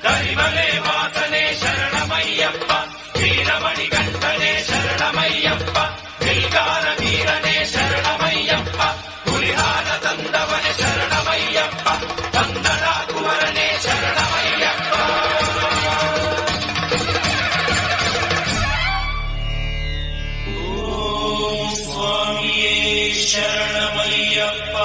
ಕರಿಮಲೆ ವಾಸನೆ ಶರಣಮಯ್ಯಪ್ಪ, ವೀರಮಣಿಗಂಟನೆ ಶರಣಮಯ್ಯಪ್ಪ, ಬಿಲ್ಗಾರ ವೀರನೇ ಶರಣಮಯ್ಯಪ್ಪ, ಹುಲಿಹಾರ ತಂದವನೇ ಶರಣಮಯ್ಯಪ್ಪ, ಬಂಧನ ಕುವರನೇ ಶರಣಮಯ್ಯಪ್ಪ. ಓಂ ಸ್ವಾಮಿಯೇ ಶರಣಮಯ್ಯಪ್ಪ.